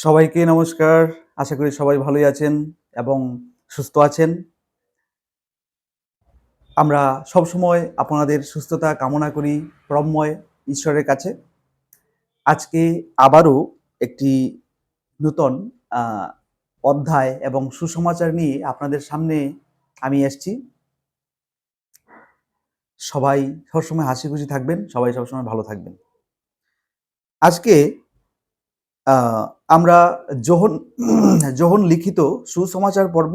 সবাইকে নমস্কার। আশা করি সবাই ভালোই আছেন এবং সুস্থ আছেন। আমরা সবসময় আপনাদের সুস্থতা কামনা করি পরমময় ঈশ্বরের কাছে। আজকে আবারও একটি নূতন আ অধ্যায় এবং সুসমাচার নিয়ে আপনাদের সামনে আমি এসছি। সবাই সবসময় হাসিখুশি থাকবেন, সবাই সবসময় ভালো থাকবেন। আজকে আ আমরা যোহন যোহন লিখিত সুসমাচার পর্ব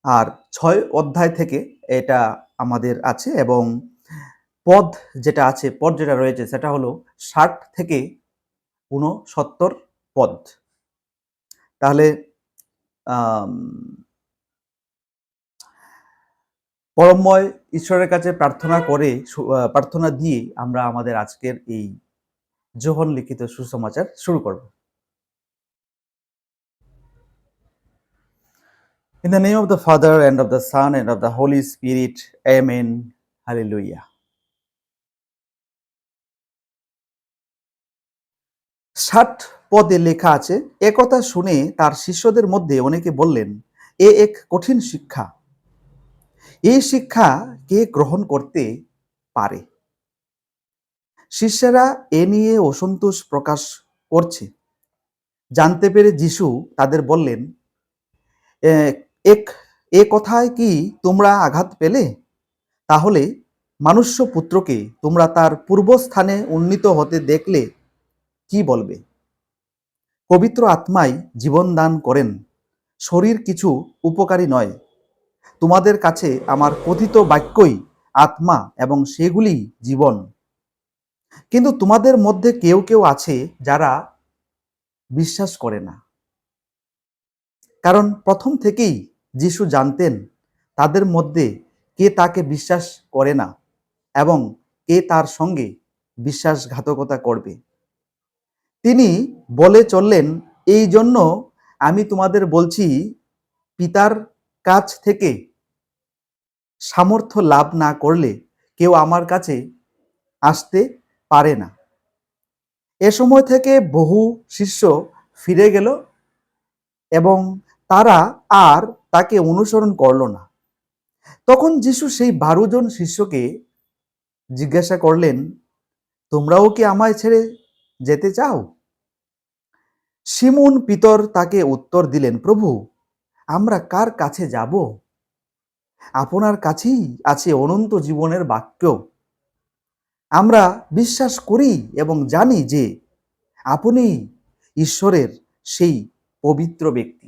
আর ৬ অধ্যায় থেকে এটা আমাদের আছে এবং পদ পদ যেটা রয়েছে সেটা হলো ৬০ থেকে ৬৯ পদ। তাহলে আম পরমময় ঈশ্বরের কাছে প্রার্থনা দিয়ে আমরা আমাদের আজকের এই যোহন লিখিত সুসমাচার শুরু করব। In the name of the Father and of the Son and of the Holy Spirit, Amen. Hallelujah. ৬০ পদে লেখা আছে, একথা শুনে তার শিষ্যদের মধ্যে অনেকে বললেন, এ এক কঠিন শিক্ষা। এই শিক্ষা কে গ্রহণ করতে পারে? শিষ্যরা এ নিয়ে অসন্তোষ প্রকাশ করছে। জানতে পেরে যিশু তাদের বললেন, এ কথায় কি তোমরা আঘাত পেলে? তাহলে মনুষ্য পুত্রকে তোমরা তার পূর্বস্থানে উন্নীত হতে দেখলে কি বলবে? পবিত্র আত্মাই জীবন দান করেন, শরীর কিছু উপকারী নয়। তোমাদের কাছে আমার কথিত বাক্যই আত্মা এবং সেগুলি জীবন। কিন্তু তোমাদের মধ্যে কেউ কেউ আছে যারা বিশ্বাস করে না। কারণ প্রথম থেকেই যিশু জানতেন তাদের মধ্যে কে তাকে বিশ্বাস করে না এবং কে তার সঙ্গে বিশ্বাসঘাতকতা করবে। তিনি বলে চললেন, এই জন্য আমি তোমাদের বলছি, পিতার কাছ থেকে সামর্থ্য লাভ না করলে কেউ আমার কাছে আসতে পারে না। এ সময় থেকে বহু শিষ্য ফিরে গেল এবং তারা আর তাকে অনুসরণ করল না। তখন যিশু সেই ১২ জন শিষ্যকে জিজ্ঞাসা করলেন, তোমরাও কি আমায় ছেড়ে যেতে চাও? সিমোন পিতর তাকে উত্তর দিলেন, প্রভু, আমরা কার কাছে যাব? আপনার কাছেই আছে অনন্ত জীবনের বাক্য। আমরা বিশ্বাস করি এবং জানি যে আপনি ঈশ্বরের সেই পবিত্র ব্যক্তি।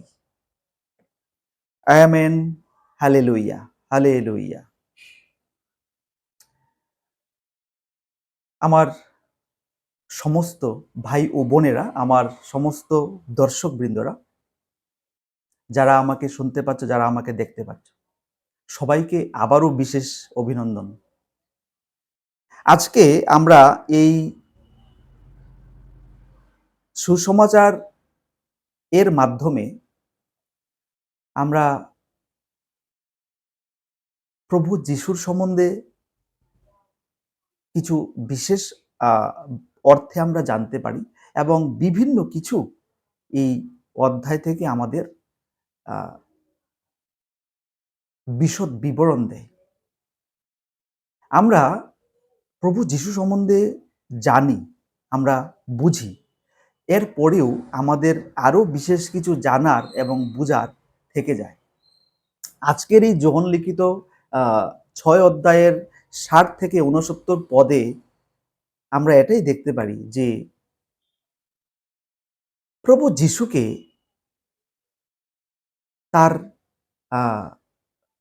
আমেন। Hallelujah, hallelujah. আমার সমস্ত ভাই ও বোনেরা, আমার সমস্ত দর্শকবৃন্দরা, যারা আমাকে শুনতে পাচ্ছ, যারা আমাকে দেখতে পাচ্ছ, সবাইকে আবারও বিশেষ অভিনন্দন। আজকে আমরা এই সুসমাচার এর মাধ্যমে আমরা প্রভু যিশুর সম্বন্ধে কিছু বিশেষ অর্থে আমরা জানতে পারি এবং বিভিন্ন কিছু এই অধ্যায় থেকে আমাদের বিশদ বিবরণ দেয়। আমরা প্রভু যিশু সম্বন্ধে জানি, আমরা বুঝি, এরপরেও আমাদের আরও বিশেষ কিছু জানার এবং বুঝার থেকে যায়। আজকের এই যোহন লিখিত ৬ অধ্যায়ের ৬০ থেকে ৬৯ পদে আমরা এটাই দেখতে পারি যে প্রভু যিশুকে তার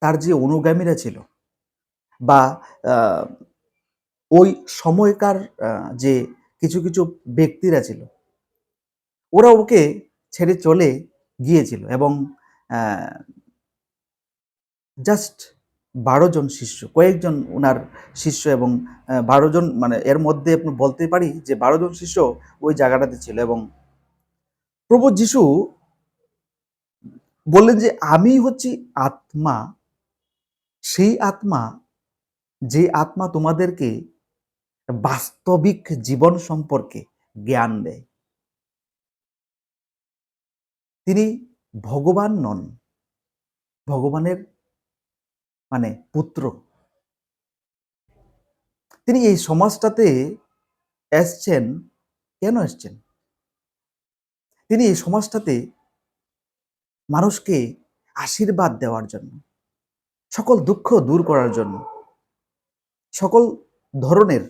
তার যে অনুগামীরা ছিল বা ওই সময়কার যে কিছু কিছু ব্যক্তিরা ছিল, ওরা ওকে ছেড়ে চলে গিয়েছিল এবং জাস্ট ১২ জন শিষ্য, কয়েকজন ওনার শিষ্য এবং ১২ জন, মানে এর মধ্যে আপনি বলতে পারি যে ১২ জন শিষ্য ওই জায়গাটাতে ছিল এবং প্রভু যিশু বললেন যে আমি হচ্ছি আত্মা, সেই আত্মা যে আত্মা তোমাদেরকে বাস্তবিক জীবন সম্পর্কে জ্ঞান দেয়। তিনি ভগবান নন, ভগবানের পুত্র। তিনি এই সমাজটাতে এসছেন, কেন এসছেন? তিনি এই সমাজটাতে মানুষকে আশীর্বাদ দেওয়ার জন্য, সকল দুঃখ দূর করার জন্য, সকল ধরনের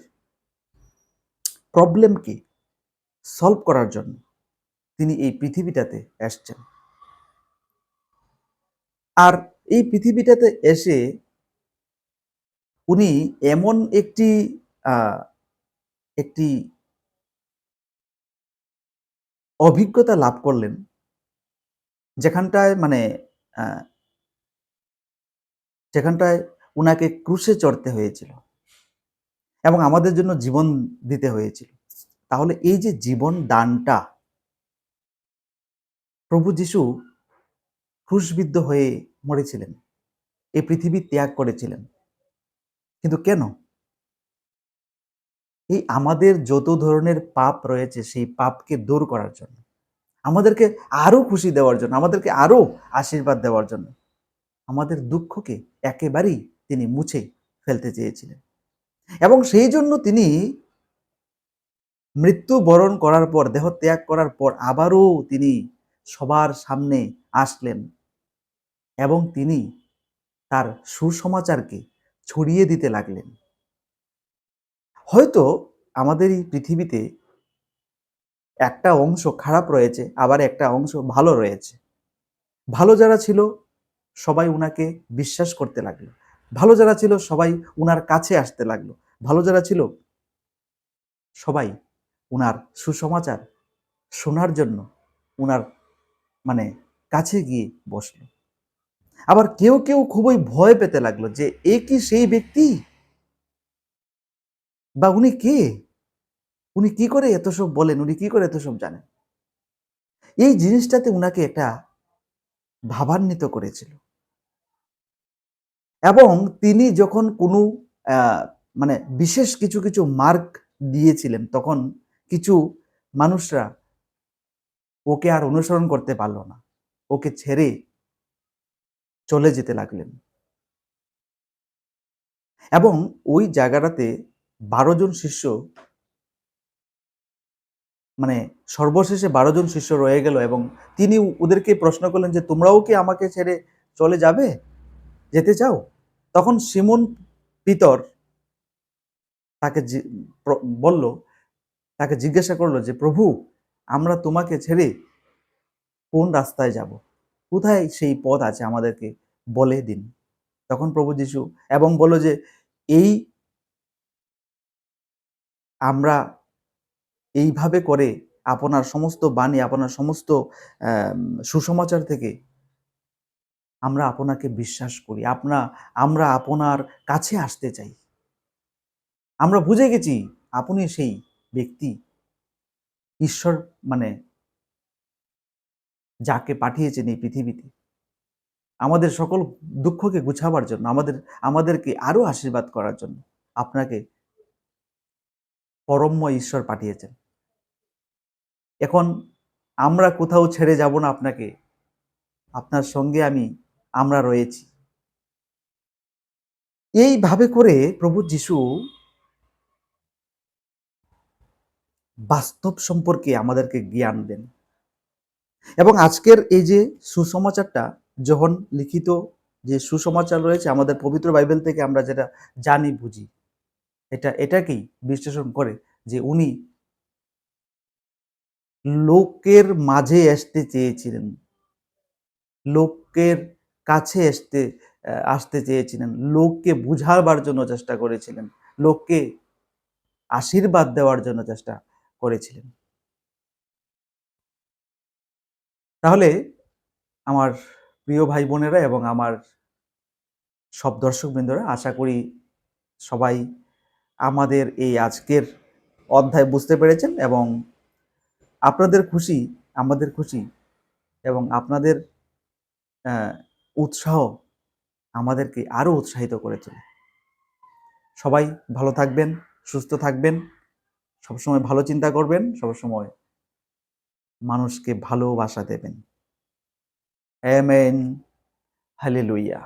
প্রবলেমকে সলভ করার জন্য তিনি এই পৃথিবীটাতে এসছেন। আর এই পৃথিবীটাতে এসে উনি এমন একটি একটি অভিজ্ঞতা লাভ করলেন, যেখানটায় যেখানটায় উনাকে ক্রুশে চড়তে হয়েছিল এবং আমাদের জন্য জীবন দিতে হয়েছিল। তাহলে এই যে জীবন দানটা, প্রভু যিশু ক্রুশবিদ্ধ হয়ে মরেছিলেন, এই পৃথিবী ত্যাগ করেছিলেন, কিন্তু কেন? এই আমাদের যত ধরনের পাপ রয়েছে সেই পাপকে দূর করার জন্য, আমাদেরকে আরো খুশি দেওয়ার জন্য, আমাদেরকে আরো আশীর্বাদ দেওয়ার জন্য, আমাদের দুঃখকে একেবারেই তিনি মুছে ফেলতে চেয়েছিলেন। এবং সেই জন্য তিনি মৃত্যু বরণ করার পর, দেহ ত্যাগ করার পর আবারও তিনি সবার সামনে আসলেন এবং তিনি তার সুসমাচারকে ছড়িয়ে দিতে লাগলেন। হয়তো আমাদের এই পৃথিবীতে একটা অংশ খারাপ রয়েছে, আবার একটা অংশ ভালো রয়েছে। ভালো যারা ছিল সবাই উনাকে বিশ্বাস করতে লাগলো, ভালো যারা ছিল সবাই উনার কাছে আসতে লাগলো, ভালো যারা ছিল সবাই উনার সুসমাচার শোনার জন্য উনার কাছে গিয়ে বসলো। আবার কেউ কেউ খুবই ভয় পেতে লাগলো যে এ কি সেই ব্যক্তি, বা উনি কে, উনি কি করে এত সব বলেন, উনি কি করে এত সব জানেন। এই জিনিসটাতে উনাকে একটা ভাবান্বিত করেছিল। এবং তিনি যখন কোনো বিশেষ কিছু কিছু মার্ক দিয়েছিলেন, তখন কিছু মানুষরা ওকে আর অনুসরণ করতে পারলো না, ওকে ছেড়ে চলে যেতে লাগলেন। এবং ওই জায়গাটাতে 12 জন শিষ্য, সর্বশেষে 12 জন শিষ্য রয়ে গেল এবং তিনি ওদেরকে প্রশ্ন করলেন যে তোমরাও কি আমাকে ছেড়ে চলে যাবে, যেতে চাও? তখন সিমন পিতর তাকে বলল, তাকে জিজ্ঞাসা করলো যে প্রভু, আমরা তোমাকে ছেড়ে কোন রাস্তায় যাব, কোথায় সেই পথ আছে আমাদেরকে বলে দিন। তখন প্রভু যিশু এবং বলল যে এই আমরা এইভাবে করে আপনার সমস্ত বাণী, আপনার সমস্ত সুসমাচার থেকে আমরা আপনাকে বিশ্বাস করি, আমরা আপনার কাছে আসতে চাই। আমরা বুঝে গেছি আপনি সেই ব্যক্তি, ঈশ্বর যাকে পাঠিয়েছেন এই পৃথিবীতে আমাদের সকল দুঃখকে গুছাবার জন্য, আমাদেরকে আরো আশীর্বাদ করার জন্য আপনাকে পরমময় ঈশ্বর পাঠিয়েছেন। এখন আমরা কোথাও ছেড়ে যাব না আপনাকে, আপনার সঙ্গে আমরা রয়েছি। এইভাবে করে প্রভু যিশু বাস্তব সম্পর্কে আমাদেরকে জ্ঞান দেন। এবং আজকের এই যে সুসমাচারটা, যখন লিখিত যে সুসমাচার রয়েছে আমাদের পবিত্র বাইবেল থেকে আমরা যেটা জানি বুঝি, এটাকেই বিশ্লেষণ করে যে উনি লোকের মাঝে আসতে চেয়েছিলেন, লোকের কাছে আসতে চেয়েছিলেন, লোককে বুঝাবার জন্য চেষ্টা করেছিলেন, লোককে আশীর্বাদ দেওয়ার জন্য চেষ্টা করেছিলেন। তাহলে আমার প্রিয় ভাই বোনেরা এবং আমার সব দর্শকবৃন্দরা, আশা করি সবাই আমাদের এই আজকের অধ্যায় বুঝতে পেরেছেন এবং আপনাদের খুশি আমাদের খুশি এবং আপনাদের উৎসাহ আমাদেরকে আরো উৎসাহিত করে তোলে। সবাই ভালো থাকবেন, সুস্থ থাকবেন, সবসময় ভালো চিন্তা করবেন, সবসময় মানুষকে ভালোবাসা দেবেন। আমেন। হালেলুয়া।